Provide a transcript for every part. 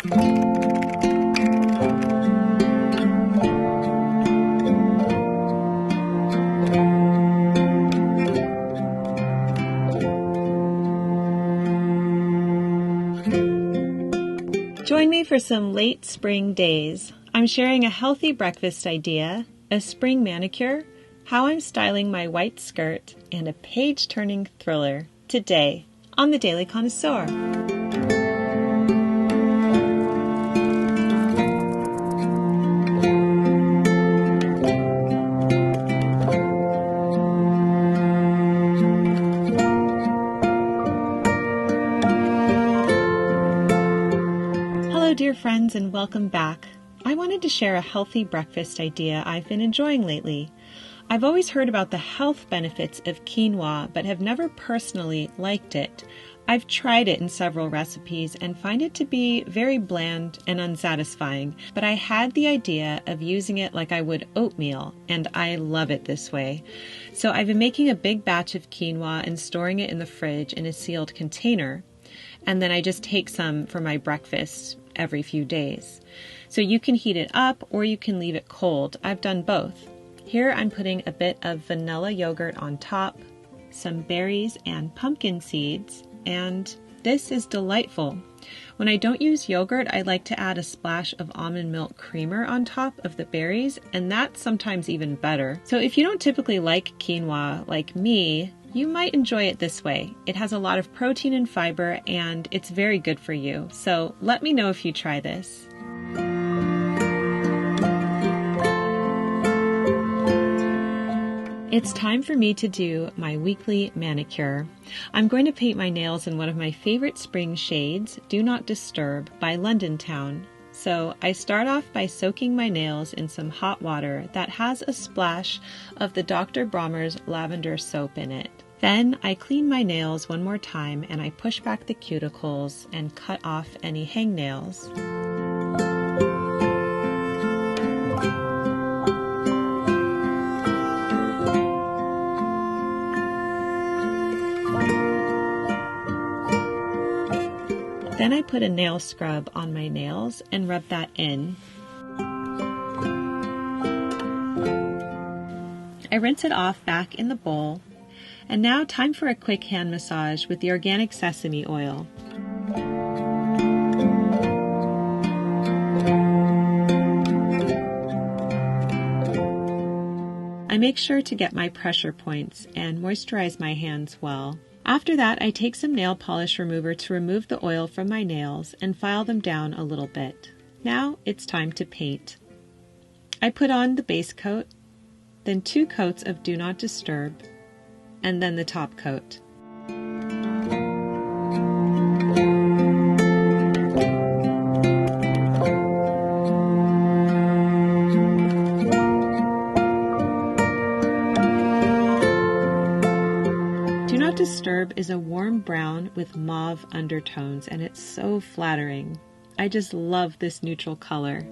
Join me for some late spring days. I'm sharing a healthy breakfast idea, a spring manicure, how I'm styling my white skirt, and a page-turning thriller today on the Daily Connoisseur. Hello dear friends, and welcome back. I wanted to share a healthy breakfast idea I've been enjoying lately. I've always heard about the health benefits of quinoa, but have never personally liked it. I've tried it in several recipes and find it to be very bland and unsatisfying, but I had the idea of using it like I would oatmeal, and I love it this way. So I've been making a big batch of quinoa and storing it in the fridge in a sealed container, and then I just take some for my breakfast every few days. So you can heat it up or you can leave it cold. I've done both. Here I'm putting a bit of vanilla yogurt on top, some berries and pumpkin seeds, and this is delightful. When I don't use yogurt, I like to add a splash of almond milk creamer on top of the berries, and that's sometimes even better. So if you don't typically like quinoa like me, you might enjoy it this way. It has a lot of protein and fiber, and it's very good for you. So let me know if you try this. It's time for me to do my weekly manicure. I'm going to paint my nails in one of my favorite spring shades, Do Not Disturb by London Town. So I start off by soaking my nails in some hot water that has a splash of the Dr. Bronner's lavender soap in it. Then I clean my nails one more time and I push back the cuticles and cut off any hangnails. Then I put a nail scrub on my nails and rub that in. I rinse it off back in the bowl. And now time for a quick hand massage with the organic sesame oil. I make sure to get my pressure points and moisturize my hands well. After that, I take some nail polish remover to remove the oil from my nails and file them down a little bit. Now it's time to paint. I put on the base coat, then 2 coats of Do Not Disturb, and then the top coat. Do Not Disturb is a warm brown with mauve undertones, and it's so flattering. I just love this neutral color.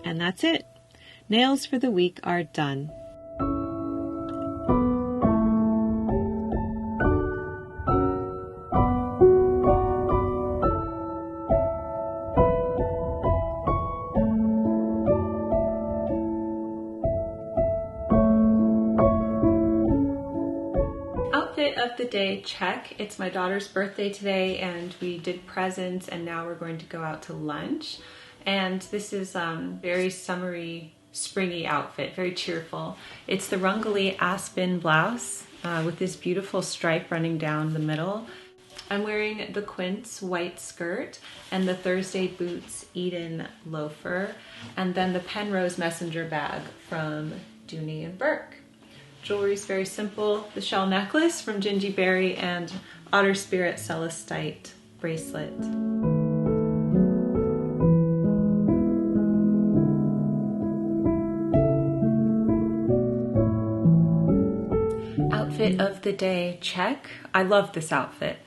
And that's it. Nails for the week are done. Outfit of the day, check. It's my daughter's birthday today and we did presents and now we're going to go out to lunch. And this is very summery, springy outfit, very cheerful. It's the Rungalee Aspen blouse with this beautiful stripe running down the middle. I'm wearing the Quince white skirt and the Thursday Boots Eden loafer, and then the Penrose messenger bag from Dooney and Burke. Jewelry is very simple. The shell necklace from Gingy Berry and Otter Spirit Celestite bracelet. Outfit of the day, check. I love this outfit.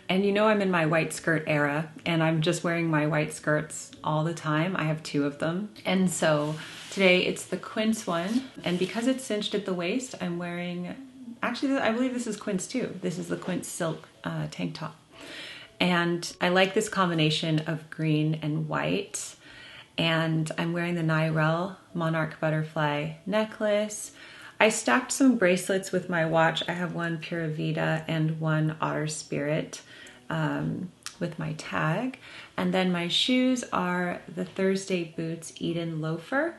And you know I'm in my white skirt era and I'm just wearing my white skirts all the time. I have 2 of them. And so Today it's the quince one, and because it's cinched at the waist, I'm wearing, actually I believe this is quince too. This is the quince silk tank top. And I like this combination of green and white. And I'm wearing the Nyrel Monarch Butterfly necklace. I stacked some bracelets with my watch. I have one Pura Vida and one Otter Spirit with my tag. And then my shoes are the Thursday Boots Eden Loafer.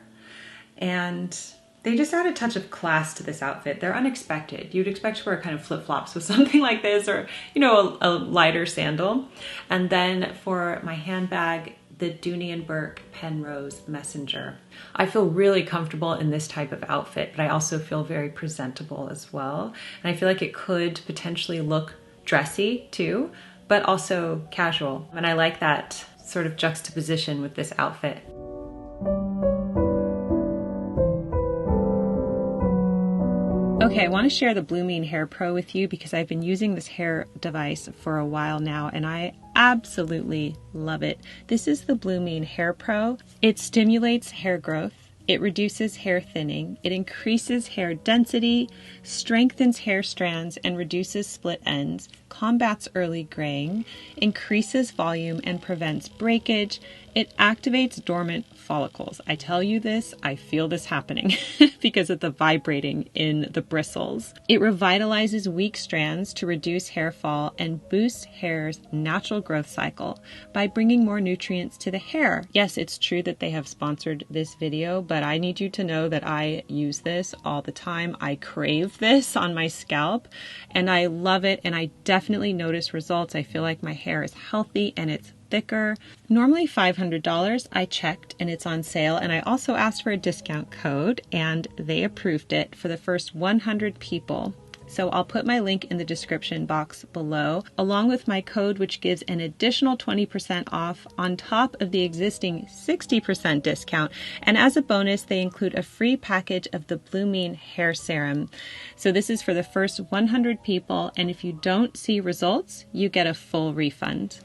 And they just add a touch of class to this outfit. They're unexpected. You'd expect to wear kind of flip-flops with something like this, or, you know, a lighter sandal. And then for my handbag, the Dooney & Bourke Penrose Messenger. I feel really comfortable in this type of outfit, but I also feel very presentable as well. And I feel like it could potentially look dressy too, but also casual. And I like that sort of juxtaposition with this outfit. Okay, I want to share the Blumene Hair Pro with you because I've been using this hair device for a while now and I absolutely love it. This is the Blumene Hair Pro. It stimulates hair growth. It reduces hair thinning. It increases hair density, strengthens hair strands and reduces split ends, combats early graying, increases volume and prevents breakage. It activates dormant follicles. I tell you this, I feel this happening because of the vibrating in the bristles. It revitalizes weak strands to reduce hair fall and boosts hair's natural growth cycle by bringing more nutrients to the hair. Yes, it's true that they have sponsored this video, but I need you to know that I use this all the time. I crave this on my scalp and I love it, and I definitely notice results. I feel like my hair is healthy and it's thicker. Normally $500. I checked and it's on sale, and I also asked for a discount code and they approved it for the first 100 people. So I'll put my link in the description box below, along with my code, which gives an additional 20% off on top of the existing 60% discount. And as a bonus, they include a free package of the Blumene Hair Serum. So this is for the first 100 people, and if you don't see results, you get a full refund.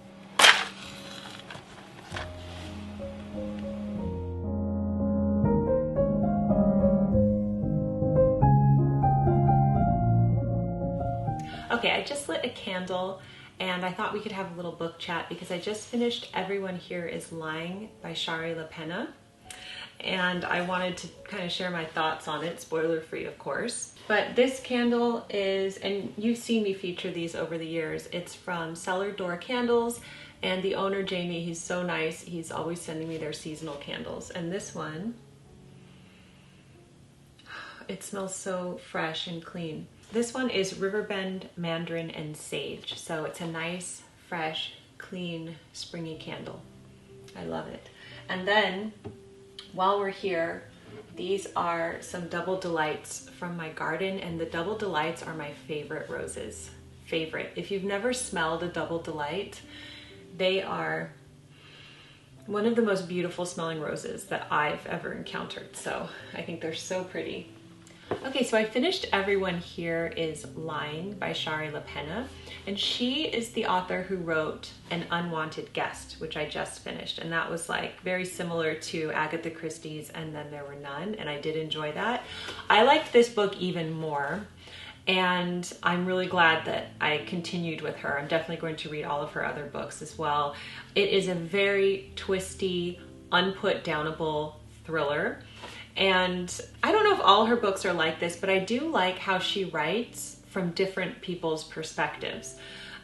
Okay, I just lit a candle and I thought we could have a little book chat because I just finished Everyone Here Is Lying by Shari LaPena, and I wanted to kind of share my thoughts on it, spoiler free of course. But this candle is, and you've seen me feature these over the years, it's from Cellar Door Candles, and the owner Jamie, he's so nice, he's always sending me their seasonal candles. And this one, it smells so fresh and clean. This one is Riverbend Mandarin and Sage. So it's a nice, fresh, clean, springy candle. I love it. And then while we're here, these are some Double Delights from my garden, and the Double Delights are my favorite roses. Favorite. If you've never smelled a Double Delight, they are one of the most beautiful smelling roses that I've ever encountered. So I think they're so pretty. Okay, so I finished Everyone Here Is Lying by Shari LaPena, and she is the author who wrote An Unwanted Guest, which I just finished, and that was like very similar to Agatha Christie's And Then There Were None, and I did enjoy that. I liked this book even more, and I'm really glad that I continued with her. I'm definitely going to read all of her other books as well. It is a very twisty, unput-downable thriller. And I don't know if all her books are like this, but I do like how she writes from different people's perspectives.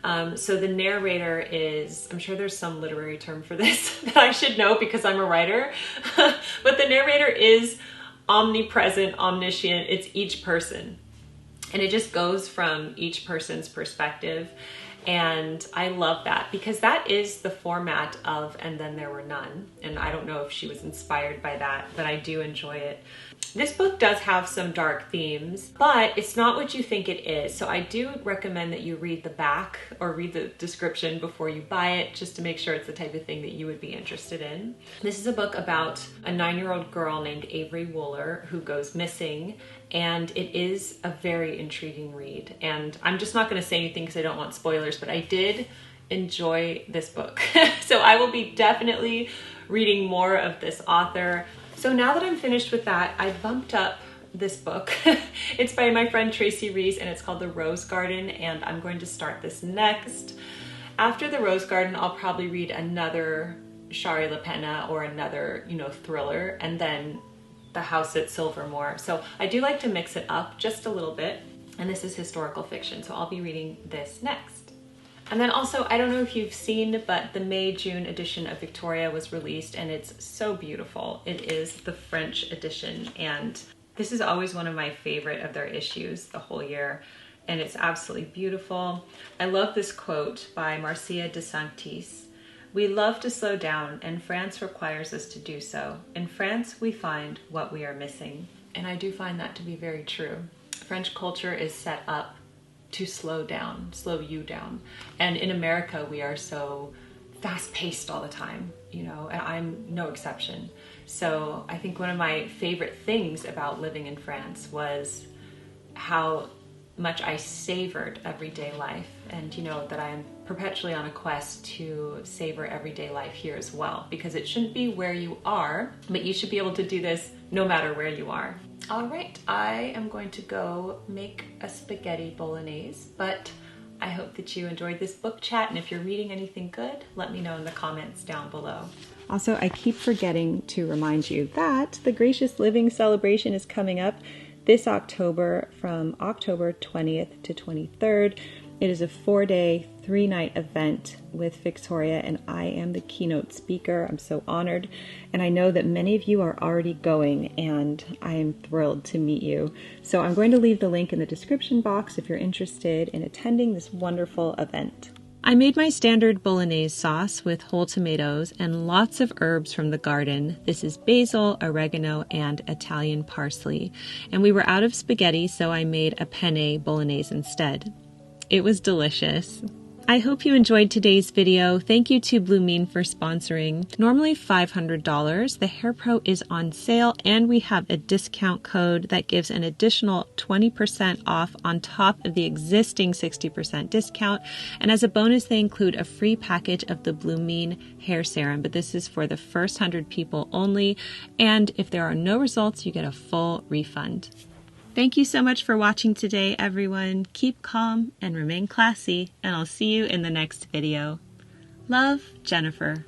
So the narrator is, I'm sure there's some literary term for this that I should know because I'm a writer, but the narrator is omnipresent, omniscient. It's each person. And it just goes from each person's perspective. And I love that because that is the format of And Then There Were None. And I don't know if she was inspired by that, but I do enjoy it. This book does have some dark themes, but it's not what you think it is. So I do recommend that you read the back or read the description before you buy it, just to make sure it's the type of thing that you would be interested in. This is a book about a 9-year-old girl named Avery Wooler who goes missing, and it is a very intriguing read. And I'm just not going to say anything because I don't want spoilers, but I did enjoy this book. So I will be definitely reading more of this author. So now that I'm finished with that, I bumped up this book. It's by my friend Tracy Rees and it's called The Rose Garden, and I'm going to start this next. After The Rose Garden, I'll probably read another Shari LaPena or another, thriller, and then The House at Silvermore. So I do like to mix it up just a little bit, and this is historical fiction, so I'll be reading this next. And then also, I don't know if you've seen, but the May-June edition of Victoria was released, and it's so beautiful. It is the French edition, and this is always one of my favorite of their issues the whole year, and it's absolutely beautiful. I love this quote by Marcia de Sanctis. "We love to slow down, and France requires us to do so. In France, we find what we are missing." And I do find that to be very true. French culture is set up to slow you down. And in America, we are so fast-paced all the time, and I'm no exception. So I think one of my favorite things about living in France was how much I savored everyday life, and that I am perpetually on a quest to savor everyday life here as well, because it shouldn't be where you are, but you should be able to do this no matter where you are. All right, I am going to go make a spaghetti bolognese, but I hope that you enjoyed this book chat, and if you're reading anything good, let me know in the comments down below. Also, I keep forgetting to remind you that the Gracious Living celebration is coming up this October from October 20th to 23rd. It is a 4-day, 3-night event with Victoria, and I am the keynote speaker. I'm so honored, and I know that many of you are already going, and I am thrilled to meet you. So I'm going to leave the link in the description box if you're interested in attending this wonderful event. I made my standard bolognese sauce with whole tomatoes and lots of herbs from the garden. This is basil, oregano, and Italian parsley. And we were out of spaghetti, so I made a penne bolognese instead. It was delicious. I hope you enjoyed today's video. Thank you to Blumene for sponsoring. Normally $500, the Hair Pro is on sale, and we have a discount code that gives an additional 20% off on top of the existing 60% discount. And as a bonus, they include a free package of the Blumene Hair Serum, but this is for the first 100 people only. And if there are no results, you get a full refund. Thank you so much for watching today, everyone. Keep calm and remain classy, and I'll see you in the next video. Love, Jennifer.